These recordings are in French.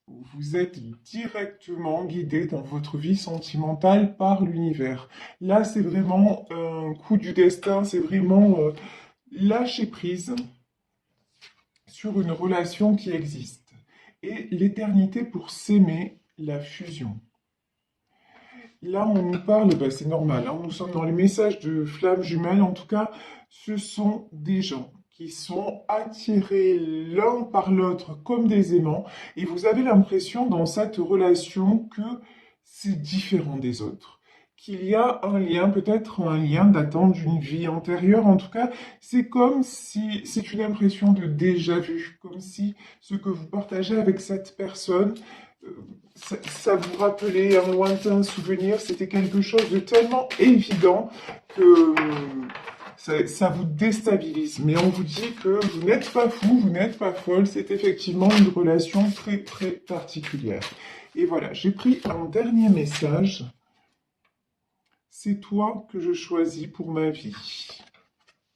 Vous êtes directement guidé dans votre vie sentimentale par l'univers. Là, c'est vraiment un coup du destin, c'est vraiment lâcher prise sur une relation qui existe. Et l'éternité pour s'aimer, la fusion. Là, on nous parle, ben, c'est normal, hein, nous sommes dans les messages de flammes jumelles, en tout cas, ce sont des gens qui sont attirés l'un par l'autre comme des aimants, et vous avez l'impression dans cette relation que c'est différent des autres, qu'il y a un lien, peut-être un lien datant d'une vie antérieure, en tout cas, c'est comme si c'est une impression de déjà vu, comme si ce que vous partagez avec cette personne ça vous rappelait un lointain souvenir, c'était quelque chose de tellement évident que ça vous déstabilise. Mais on vous dit que vous n'êtes pas fou, vous n'êtes pas folle, c'est effectivement une relation très très particulière. Et voilà, j'ai pris un dernier message. C'est toi que je choisis pour ma vie.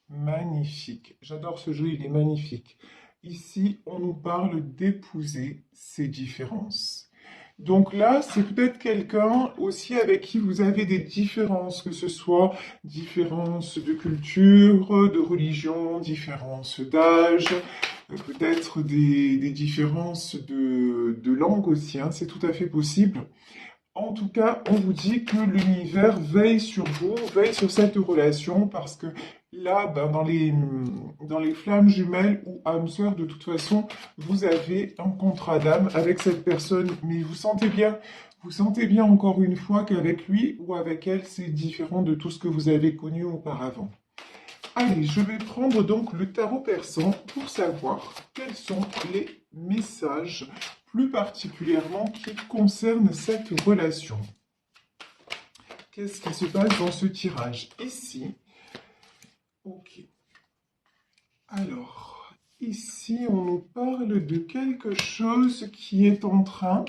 Magnifique. J'adore ce jeu, il est magnifique. Ici, on nous parle d'épouser ses différences. Donc là, c'est peut-être quelqu'un aussi avec qui vous avez des différences, que ce soit différences de culture, de religion, différences d'âge, peut-être des différences de langue aussi, hein, c'est tout à fait possible. En tout cas, on vous dit que l'univers veille sur vous, veille sur cette relation, parce que là, ben, dans les flammes jumelles ou âmes sœurs, de toute façon, vous avez un contrat d'âme avec cette personne, mais vous sentez bien encore une fois qu'avec lui ou avec elle, c'est différent de tout ce que vous avez connu auparavant. Allez, je vais prendre donc le tarot persan pour savoir quels sont les messages plus particulièrement qui concernent cette relation. Qu'est-ce qui se passe dans ce tirage? Ici, ok. Alors, ici, on nous parle de quelque chose qui est en train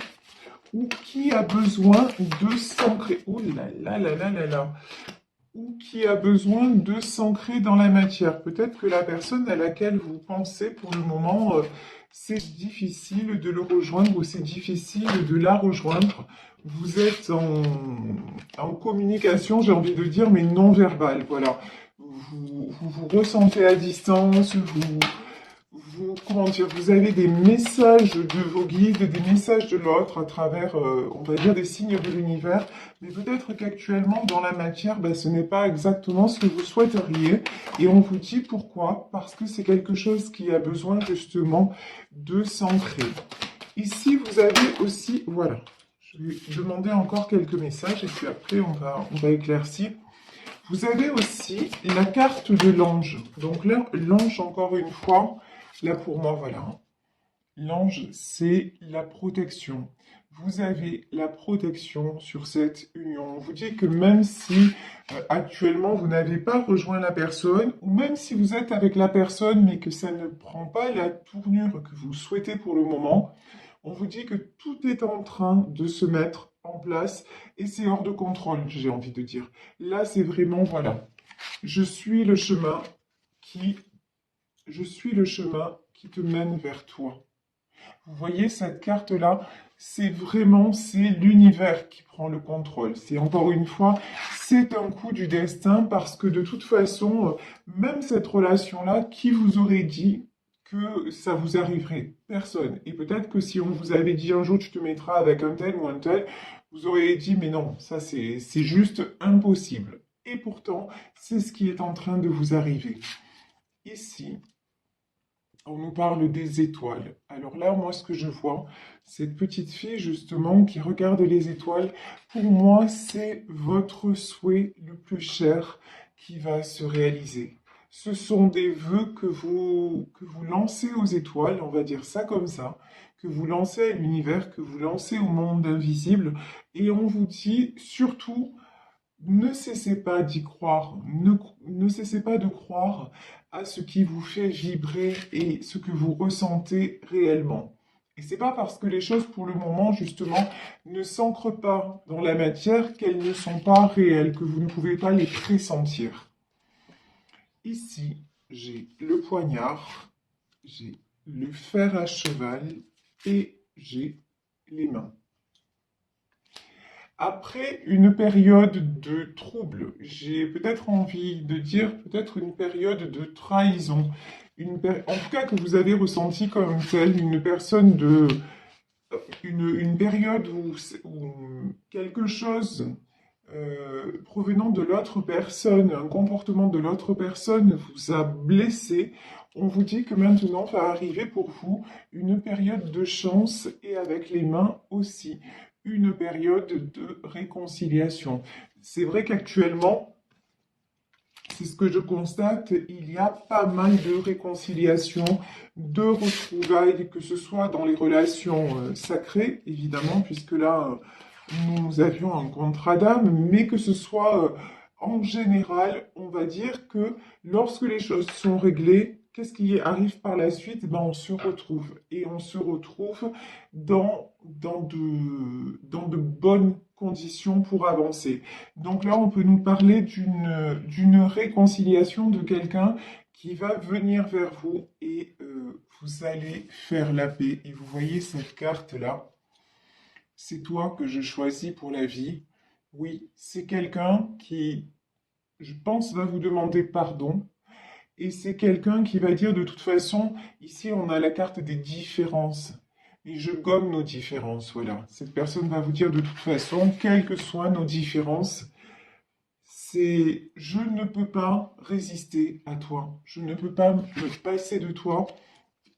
ou qui a besoin de s'ancrer. Oh là là là là là là. Ou qui a besoin de s'ancrer dans la matière. Peut-être que la personne à laquelle vous pensez pour le moment, c'est difficile de le rejoindre ou c'est difficile de la rejoindre. Vous êtes en communication, j'ai envie de dire, mais non verbale. Voilà. Vous ressentez à distance, comment dire, vous avez des messages de vos guides, des messages de l'autre à travers, on va dire, des signes de l'univers. Mais peut-être qu'actuellement, dans la matière, ben, ce n'est pas exactement ce que vous souhaiteriez. Et on vous dit pourquoi. Parce que c'est quelque chose qui a besoin justement de s'ancrer. Ici, vous avez aussi, voilà, je vais demander encore quelques messages et puis après, on va éclaircir. Vous avez aussi la carte de l'ange. Donc là, l'ange, encore une fois, là pour moi, voilà. L'ange, c'est la protection. Vous avez la protection sur cette union. On vous dit que même si actuellement vous n'avez pas rejoint la personne, ou même si vous êtes avec la personne mais que ça ne prend pas la tournure que vous souhaitez pour le moment, on vous dit que tout est en train de se mettre en place et c'est hors de contrôle, j'ai envie de dire. Là, c'est vraiment, voilà, je suis le chemin qui, je suis le chemin qui te mène vers toi. Vous voyez cette carte-là, c'est l'univers qui prend le contrôle. C'est encore une fois, c'est un coup du destin parce que de toute façon, même cette relation-là, qui vous aurait dit que ça vous arriverait? Personne. Et peut-être que si on vous avait dit un jour tu te mettras avec un tel ou un tel, vous auriez dit mais non, ça c'est juste impossible. Et pourtant, c'est ce qui est en train de vous arriver. Ici, on nous parle des étoiles. Alors là, moi, ce que je vois, cette petite fille, justement, qui regarde les étoiles, pour moi, c'est votre souhait le plus cher qui va se réaliser. Ce sont des vœux que vous lancez aux étoiles, on va dire ça comme ça, que vous lancez à l'univers, que vous lancez au monde invisible, et on vous dit surtout ne cessez pas d'y croire, ne cessez pas de croire à ce qui vous fait vibrer et ce que vous ressentez réellement. Et c'est pas parce que les choses pour le moment justement ne s'ancrent pas dans la matière qu'elles ne sont pas réelles, que vous ne pouvez pas les pressentir. Ici, j'ai le poignard, j'ai le fer à cheval et j'ai les mains. Après une période de trouble, j'ai peut-être envie de dire peut-être une période de trahison, en tout cas que vous avez ressenti comme telle, une période où quelque chose provenant de l'autre personne, un comportement de l'autre personne vous a blessé. On vous dit que maintenant va arriver pour vous une période de chance et avec les mains aussi une période de réconciliation. C'est vrai qu'actuellement, c'est ce que je constate, il y a pas mal de réconciliation, de retrouvailles, que ce soit dans les relations sacrées, évidemment, puisque là, nous avions un contrat d'âme, mais que ce soit en général, on va dire que lorsque les choses sont réglées, qu'est-ce qui arrive par la suite? Ben, on se retrouve. Et on se retrouve dans de bonnes conditions pour avancer. Donc là, on peut nous parler d'une réconciliation de quelqu'un qui va venir vers vous et vous allez faire la paix. Et vous voyez cette carte-là, c'est toi que je choisis pour la vie. Oui, c'est quelqu'un qui, je pense, va vous demander pardon. Et c'est quelqu'un qui va dire de toute façon, ici on a la carte des différences. Et je gomme nos différences, voilà. Cette personne va vous dire de toute façon, quelles que soient nos différences, c'est je ne peux pas résister à toi. Je ne peux pas me passer de toi.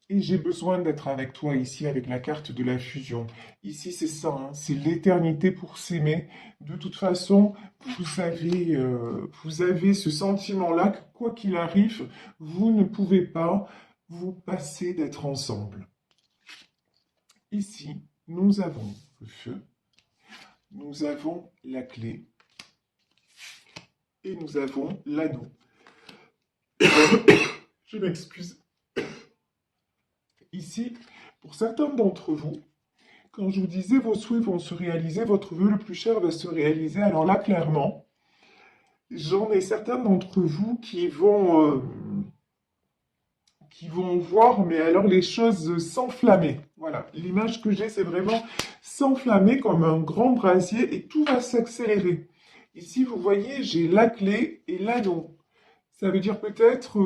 Et j'ai besoin d'être avec toi ici, avec la carte de la fusion. Ici, c'est ça, hein, c'est l'éternité pour s'aimer. De toute façon, vous avez ce sentiment-là que quoi qu'il arrive, vous ne pouvez pas vous passer d'être ensemble. Ici, nous avons le feu, nous avons la clé et nous avons l'anneau. Je m'excuse. Ici, pour certains d'entre vous, quand je vous disais vos souhaits vont se réaliser, votre vœu le plus cher va se réaliser, alors là, clairement, j'en ai certains d'entre vous qui vont voir, mais alors les choses s'enflammer. Voilà, l'image que j'ai, c'est vraiment s'enflammer comme un grand brasier et tout va s'accélérer. Ici, vous voyez, j'ai la clé et l'anneau. Ça veut dire peut-être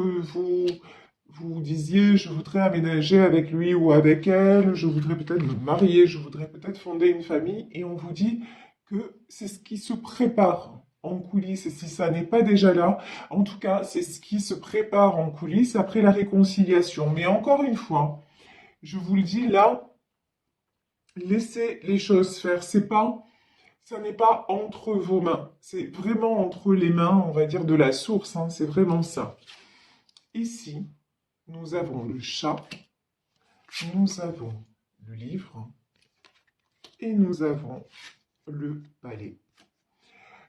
vous disiez, je voudrais aménager avec lui ou avec elle, je voudrais peut-être me marier, je voudrais peut-être fonder une famille, et on vous dit que c'est ce qui se prépare en coulisses, et si ça n'est pas déjà là, en tout cas, c'est ce qui se prépare en coulisses après la réconciliation. Mais encore une fois, je vous le dis là, laissez les choses faire. Ça n'est pas entre vos mains, c'est vraiment entre les mains, on va dire, de la source, hein, c'est vraiment ça. Ici, nous avons le chat, nous avons le livre et nous avons le palais.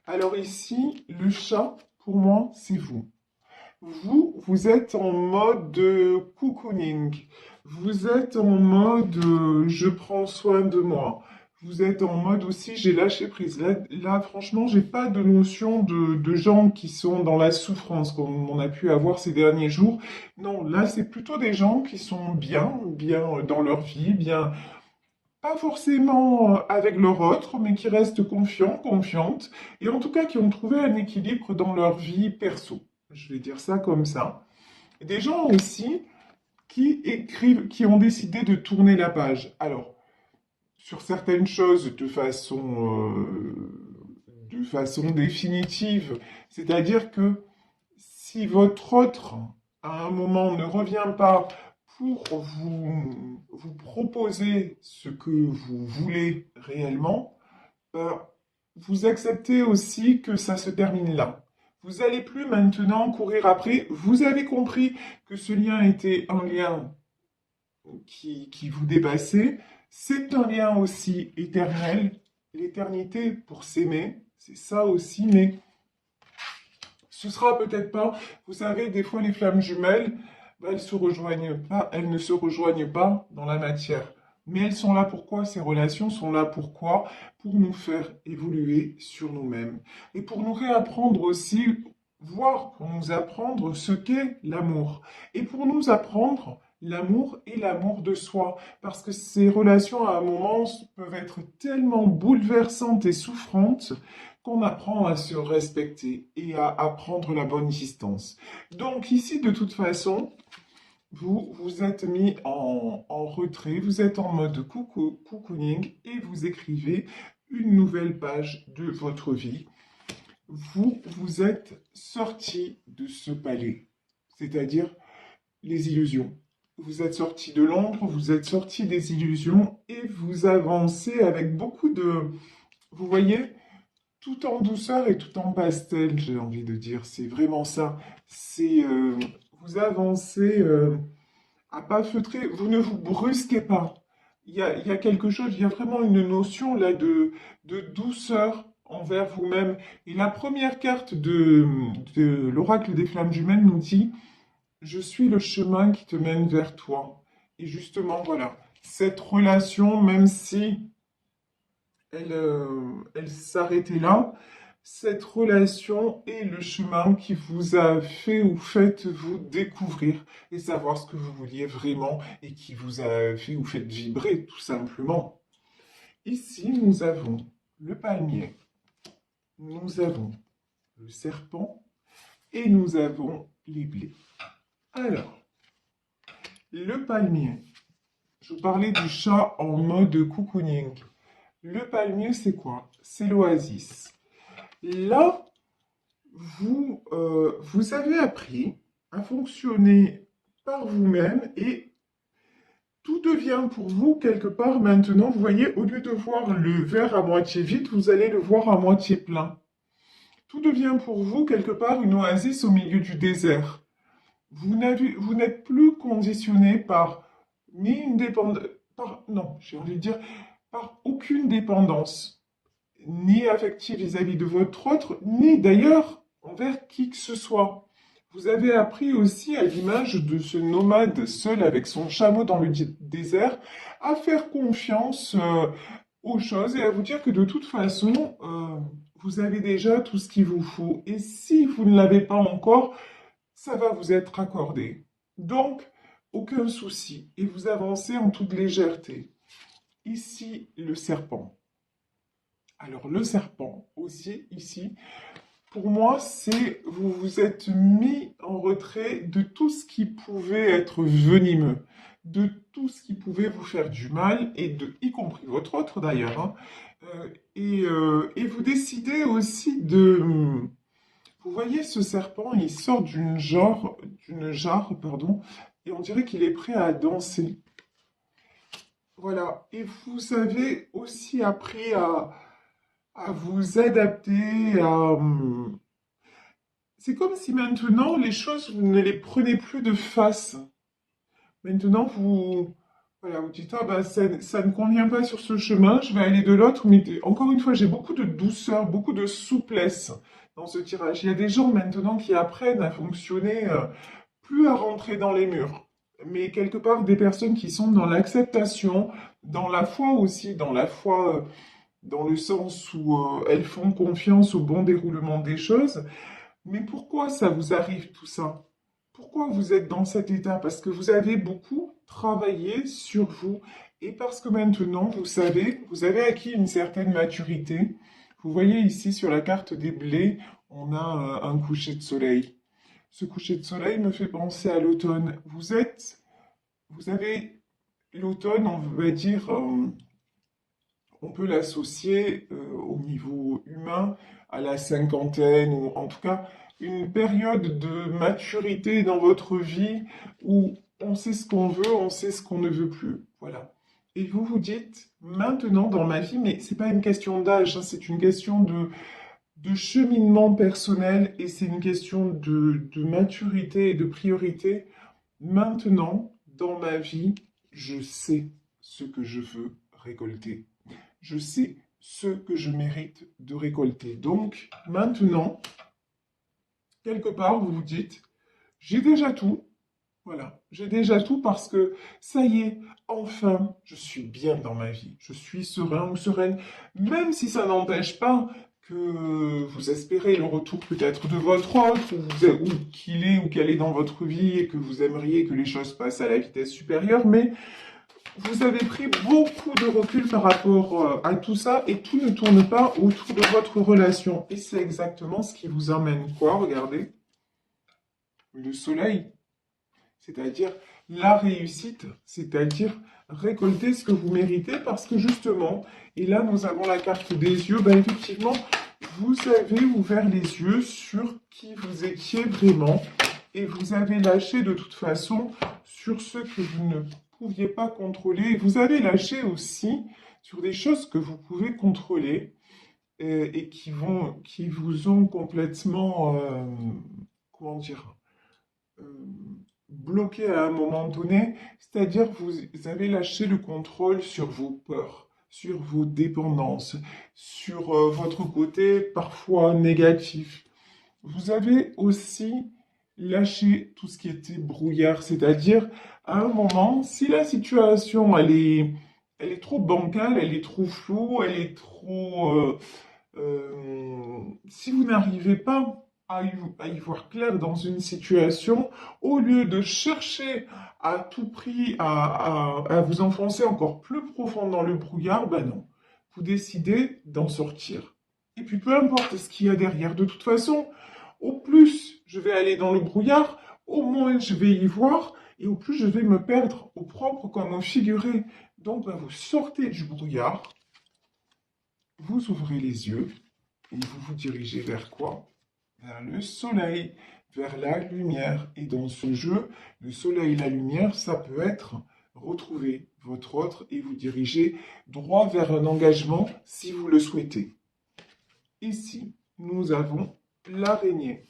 Alors ici, le chat, pour moi, c'est vous. Vous êtes en mode cocooning. Vous êtes en mode je prends soin de moi. Vous êtes en mode aussi j'ai lâché prise. Là franchement, j'ai pas de notion de gens qui sont dans la souffrance comme on a pu avoir ces derniers jours. Non, là c'est plutôt des gens qui sont bien dans leur vie, bien, pas forcément avec leur autre, mais qui restent confiants, confiantes, et en tout cas qui ont trouvé un équilibre dans leur vie perso. Je vais dire ça comme ça. Des gens aussi qui écrivent, qui ont décidé de tourner la page. Alors, sur certaines choses de façon définitive, c'est-à-dire que si votre autre, à un moment, ne revient pas pour vous proposer ce que vous voulez réellement, ben, vous acceptez aussi que ça se termine là. Vous n'allez plus maintenant courir après. Vous avez compris que ce lien était un lien qui vous dépassait. C'est un lien aussi éternel. L'éternité pour s'aimer, c'est ça aussi, mais ce sera peut-être pas, vous savez, des fois les flammes jumelles, ben, elles se rejoignent pas, elles ne se rejoignent pas dans la matière. Mais elles sont là pourquoi? Ces relations sont là pourquoi? Pour nous faire évoluer sur nous-mêmes. Et pour nous réapprendre aussi, pour nous apprendre ce qu'est l'amour. Et pour nous apprendre l'amour et l'amour de soi. Parce que ces relations, à un moment, peuvent être tellement bouleversantes et souffrantes qu'on apprend à se respecter et à prendre la bonne distance. Donc ici, de toute façon, vous vous êtes mis en retrait, vous êtes en mode cocooning et vous écrivez une nouvelle page de votre vie. Vous vous êtes sorti de ce palais, c'est-à-dire les illusions. Vous êtes sorti de l'ombre, vous êtes sorti des illusions et vous avancez avec beaucoup de... Vous voyez, tout en douceur et tout en pastel, j'ai envie de dire. C'est vraiment ça. C'est... vous avancez à pas feutrer, vous ne vous brusquez pas. Il y a quelque chose, il y a vraiment une notion là de douceur envers vous-même. Et la première carte de l'oracle des flammes jumelles nous dit je suis le chemin qui te mène vers toi. Et justement, voilà, cette relation, même si elle s'arrêtait là, cette relation est le chemin qui vous a fait ou fait vous découvrir et savoir ce que vous vouliez vraiment et qui vous a fait ou fait vibrer, tout simplement. Ici, nous avons le palmier, nous avons le serpent et nous avons les blés. Alors, le palmier. Je vous parlais du chat en mode cocooning. Le palmier, c'est quoi? C'est l'oasis. Là, vous avez appris à fonctionner par vous-même et tout devient pour vous quelque part maintenant, vous voyez, au lieu de voir le verre à moitié vide, vous allez le voir à moitié plein. Tout devient pour vous quelque part une oasis au milieu du désert. Vous n'êtes plus conditionné par ni une dépendance, non, j'ai envie de dire, par aucune dépendance, ni affective vis-à-vis de votre autre, ni d'ailleurs envers qui que ce soit. Vous avez appris aussi, à l'image de ce nomade seul avec son chameau dans le désert, à faire confiance aux choses et à vous dire que de toute façon, vous avez déjà tout ce qu'il vous faut. Et si vous ne l'avez pas encore, ça va vous être accordé. Donc, aucun souci. Et vous avancez en toute légèreté. Ici, le serpent. Alors, le serpent aussi, ici, pour moi, c'est vous vous êtes mis en retrait de tout ce qui pouvait être venimeux, de tout ce qui pouvait vous faire du mal, et y compris votre autre d'ailleurs. Hein. Et vous décidez aussi de... Vous voyez ce serpent, il sort d'une jarre, pardon, et on dirait qu'il est prêt à danser. Voilà. Et vous avez aussi appris à vous adapter, c'est comme si maintenant les choses, vous ne les prenez plus de face. Maintenant, voilà, vous dites, ah bah, ça ne convient pas sur ce chemin, je vais aller de l'autre. Mais encore une fois, j'ai beaucoup de douceur, beaucoup de souplesse dans ce tirage. Il y a des gens maintenant qui apprennent à fonctionner, plus à rentrer dans les murs. Mais quelque part, des personnes qui sont dans l'acceptation, dans la foi aussi, dans la foi, dans le sens où elles font confiance au bon déroulement des choses. Mais pourquoi ça vous arrive tout ça? Pourquoi vous êtes dans cet état? Parce que vous avez beaucoup travaillé sur vous et parce que maintenant, vous savez, vous avez acquis une certaine maturité. Vous voyez ici sur la carte des blés, on a un coucher de soleil. Ce coucher de soleil me fait penser à l'automne. Vous avez l'automne, on va dire, on peut l'associer au niveau humain à la cinquantaine ou en tout cas une période de maturité dans votre vie où on sait ce qu'on veut, on sait ce qu'on ne veut plus. Voilà. Et vous vous dites, maintenant dans ma vie, mais c'est pas une question d'âge, hein, c'est une question de cheminement personnel et c'est une question de maturité et de priorité. Maintenant, dans ma vie, je sais ce que je veux récolter. Je sais ce que je mérite de récolter. Donc, maintenant, quelque part, vous vous dites, j'ai déjà tout. Voilà, j'ai déjà tout parce que ça y est, enfin, je suis bien dans ma vie. Je suis serein ou sereine, même si ça n'empêche pas que vous espérez le retour peut-être de votre autre, ou qu'il est ou qu'elle est dans votre vie et que vous aimeriez que les choses passent à la vitesse supérieure, mais vous avez pris beaucoup de recul par rapport à tout ça et tout ne tourne pas autour de votre relation. Et c'est exactement ce qui vous emmène quoi? Regardez, le soleil, c'est-à-dire la réussite, c'est-à-dire récolter ce que vous méritez parce que justement, et là nous avons la carte des yeux, ben effectivement, vous avez ouvert les yeux sur qui vous étiez vraiment et vous avez lâché de toute façon sur ce que vous ne pouviez pas contrôler. Vous avez lâché aussi sur des choses que vous pouvez contrôler et qui vous ont complètement, comment dire, euh, bloqué à un moment donné, c'est-à-dire vous avez lâché le contrôle sur vos peurs, sur vos dépendances, sur votre côté parfois négatif. Vous avez aussi lâché tout ce qui était brouillard, c'est-à-dire à un moment, si la situation elle est trop bancale, elle est trop floue, elle est trop si vous n'arrivez pas à y voir clair dans une situation, au lieu de chercher à tout prix à vous enfoncer encore plus profond dans le brouillard, ben non, vous décidez d'en sortir. Et puis peu importe ce qu'il y a derrière, de toute façon, au plus je vais aller dans le brouillard, au moins je vais y voir, et au plus je vais me perdre au propre comme au figuré. Donc ben, vous sortez du brouillard, vous ouvrez les yeux, et vous vous dirigez vers quoi? Vers le soleil, vers la lumière. Et dans ce jeu, le soleil et la lumière, ça peut être retrouver votre autre et vous diriger droit vers un engagement si vous le souhaitez. Ici, nous avons l'araignée.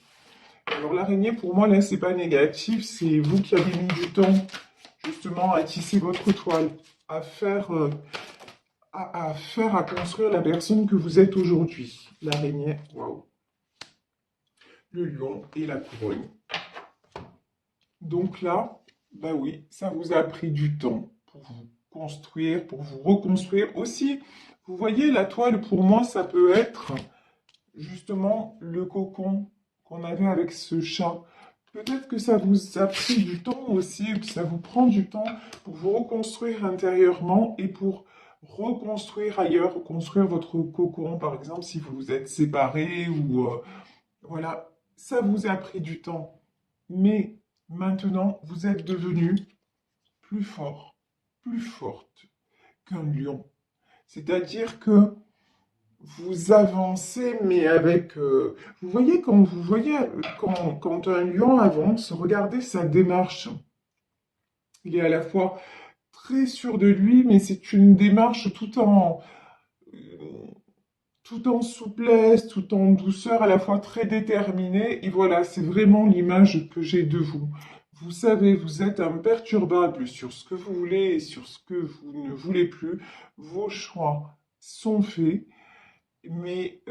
Alors l'araignée, pour moi, là, c'est pas négatif, c'est vous qui avez mis du temps justement à tisser votre toile, à faire, à construire la personne que vous êtes aujourd'hui. L'araignée, waouh. Le lion et la couronne. Donc là, bah oui, ça vous a pris du temps pour vous construire, pour vous reconstruire. Aussi, vous voyez, la toile, pour moi, ça peut être justement le cocon qu'on avait avec ce chat. Peut-être que ça vous a pris du temps aussi, que ça vous prend du temps pour vous reconstruire intérieurement et pour reconstruire ailleurs, reconstruire votre cocon, par exemple, si vous vous êtes séparés ou voilà, ça vous a pris du temps. Mais maintenant, vous êtes devenu plus fort, plus forte qu'un lion. C'est-à-dire que vous avancez, mais avec... vous voyez, quand un lion avance, regardez sa démarche. Il est à la fois très sûr de lui, mais c'est une démarche tout en souplesse, tout en douceur, à la fois très déterminée. Et voilà, c'est vraiment l'image que j'ai de vous. Vous savez, vous êtes imperturbable sur ce que vous voulez et sur ce que vous ne voulez plus. Vos choix sont faits, mais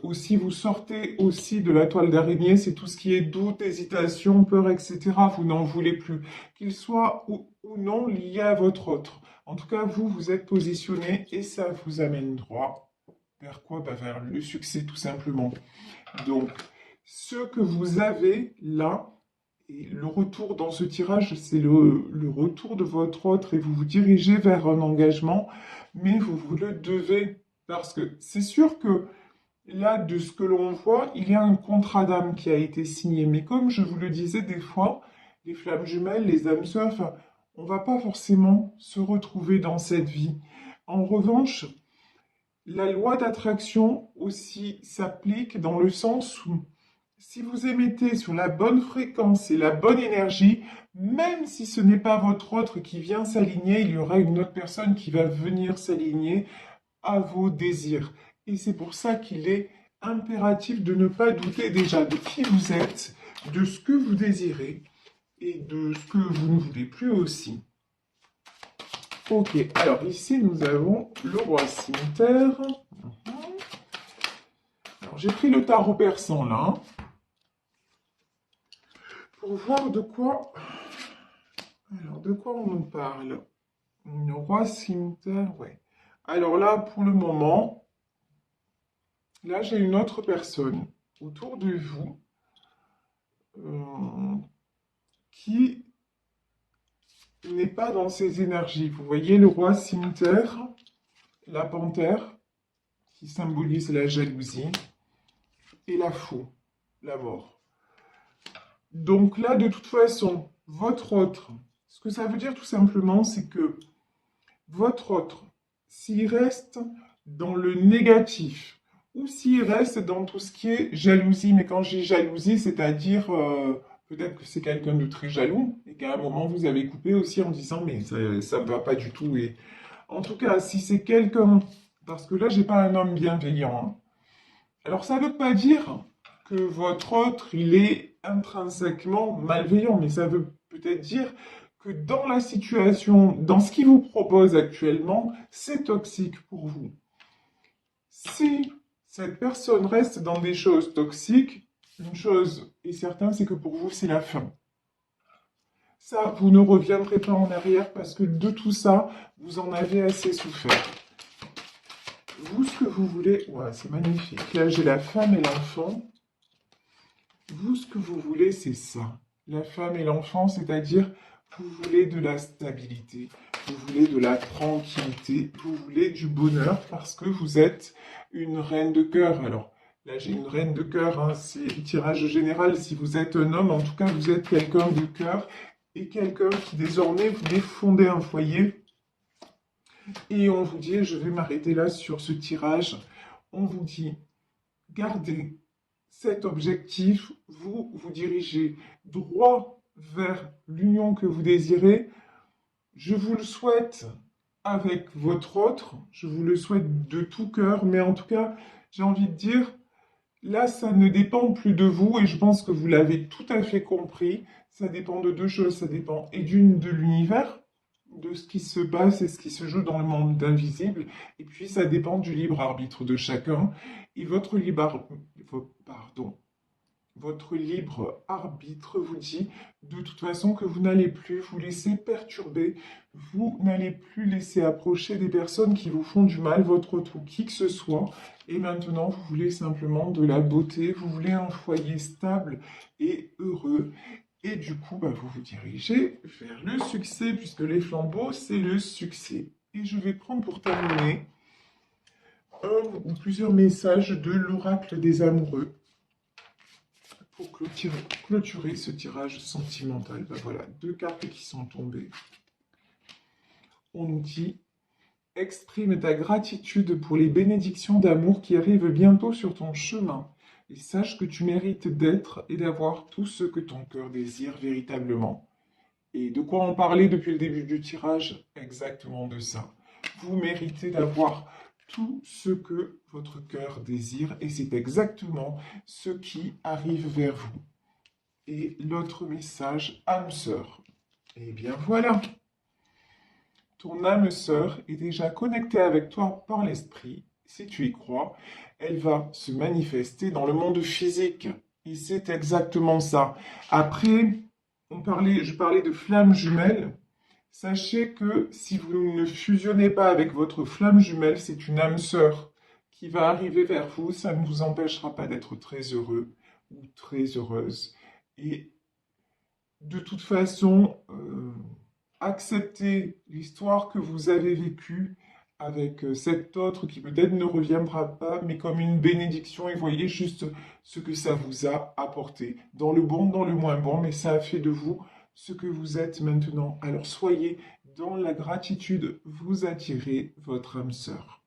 aussi vous sortez aussi de la toile d'araignée. C'est tout ce qui est doute, hésitation, peur, etc. Vous n'en voulez plus, qu'il soit ou non lié à votre autre. En tout cas, vous, vous êtes positionné et ça vous amène droit. Vers quoi? Bah, vers le succès, tout simplement. Donc, ce que vous avez là, et le retour dans ce tirage, c'est le retour de votre autre et vous vous dirigez vers un engagement, mais vous vous le devez. Parce que c'est sûr que là, de ce que l'on voit, il y a un contrat d'âme qui a été signé. Mais comme je vous le disais, des fois, les flammes jumelles, les âmes sœurs, enfin, on ne va pas forcément se retrouver dans cette vie. En revanche, la loi d'attraction aussi s'applique dans le sens où si vous émettez sur la bonne fréquence et la bonne énergie, même si ce n'est pas votre autre qui vient s'aligner, il y aura une autre personne qui va venir s'aligner à vos désirs. Et c'est pour ça qu'il est impératif de ne pas douter déjà de qui vous êtes, de ce que vous désirez et de ce que vous ne voulez plus aussi. Ok, alors ici nous avons le roi cimetière. Alors j'ai pris le tarot persan là, pour voir de quoi... Alors de quoi on nous parle? Le roi cimetière, ouais. Alors là, pour le moment, Là, j'ai une autre personne autour de vous euh, qui n'est pas dans ses énergies. Vous voyez le roi cimetière, la panthère, qui symbolise la jalousie, et la faux, la mort. Donc là, de toute façon, votre autre, ce que ça veut dire tout simplement, c'est que votre autre, s'il reste dans le négatif, ou s'il reste dans tout ce qui est jalousie, mais quand j'ai jalousie, c'est-à-dire peut-être que c'est quelqu'un de très jaloux, et qu'à un moment vous avez coupé aussi en disant mais ça ne va pas du tout. Et en tout cas, si c'est quelqu'un, parce que là j'ai pas un homme bienveillant, hein. Alors ça ne veut pas dire que votre autre il est intrinsèquement malveillant, mais ça veut peut-être dire que dans la situation, dans ce qu'il vous propose actuellement, c'est toxique pour vous. Si cette personne reste dans des choses toxiques, une chose est certaine, c'est que pour vous, c'est la fin. Ça, vous ne reviendrez pas en arrière parce que de tout ça, vous en avez assez souffert. Vous, ce que vous voulez, ouais, c'est magnifique. Là, j'ai la femme et l'enfant. Vous, ce que vous voulez, c'est ça. La femme et l'enfant, c'est-à-dire, vous voulez de la stabilité, vous voulez de la tranquillité, vous voulez du bonheur parce que vous êtes une reine de cœur. Alors, là, j'ai une reine de cœur, hein, c'est le tirage général. Si vous êtes un homme, en tout cas, vous êtes quelqu'un de cœur et quelqu'un qui désormais voulait fonder un foyer. Et on vous dit, je vais m'arrêter là sur ce tirage, on vous dit, gardez cet objectif, vous vous dirigez droit vers l'union que vous désirez. Je vous le souhaite avec votre autre, je vous le souhaite de tout cœur, mais en tout cas, j'ai envie de dire, là, ça ne dépend plus de vous et je pense que vous l'avez tout à fait compris. Ça dépend de deux choses, ça dépend et d'une de l'univers, de ce qui se passe et ce qui se joue dans le monde invisible, et puis ça dépend du libre arbitre de chacun. Et votre libre arbitre vous dit de toute façon que vous n'allez plus vous laisser perturber, vous n'allez plus laisser approcher des personnes qui vous font du mal, votre autre ou qui que ce soit, et maintenant vous voulez simplement de la beauté, vous voulez un foyer stable et heureux, et du coup vous vous dirigez vers le succès, puisque les flambeaux c'est le succès. Et je vais prendre pour terminer un ou plusieurs messages de l'oracle des amoureux pour clôturer ce tirage sentimental. Voilà, deux cartes qui sont tombées. On nous dit « Exprime ta gratitude pour les bénédictions d'amour qui arrivent bientôt sur ton chemin. Et sache que tu mérites d'être et d'avoir tout ce que ton cœur désire véritablement. » Et de quoi on parlait depuis le début du tirage? Exactement de ça. Vous méritez d'avoir tout ce que votre cœur désire et c'est exactement ce qui arrive vers vous. Et l'autre message, âme sœur. Eh bien voilà, ton âme sœur est déjà connectée avec toi par l'esprit. Si tu y crois, elle va se manifester dans le monde physique. Et c'est exactement ça. Après, je parlais de flammes jumelles. Sachez que si vous ne fusionnez pas avec votre flamme jumelle, c'est une âme sœur qui va arriver vers vous. Ça ne vous empêchera pas d'être très heureux ou très heureuse. Et de toute façon, acceptez l'histoire que vous avez vécue avec cet autre qui peut-être ne reviendra pas, mais comme une bénédiction, et voyez juste ce que ça vous a apporté, dans le bon, dans le moins bon, mais ça a fait de vous ce que vous êtes maintenant. Alors soyez dans la gratitude, vous attirez votre âme sœur.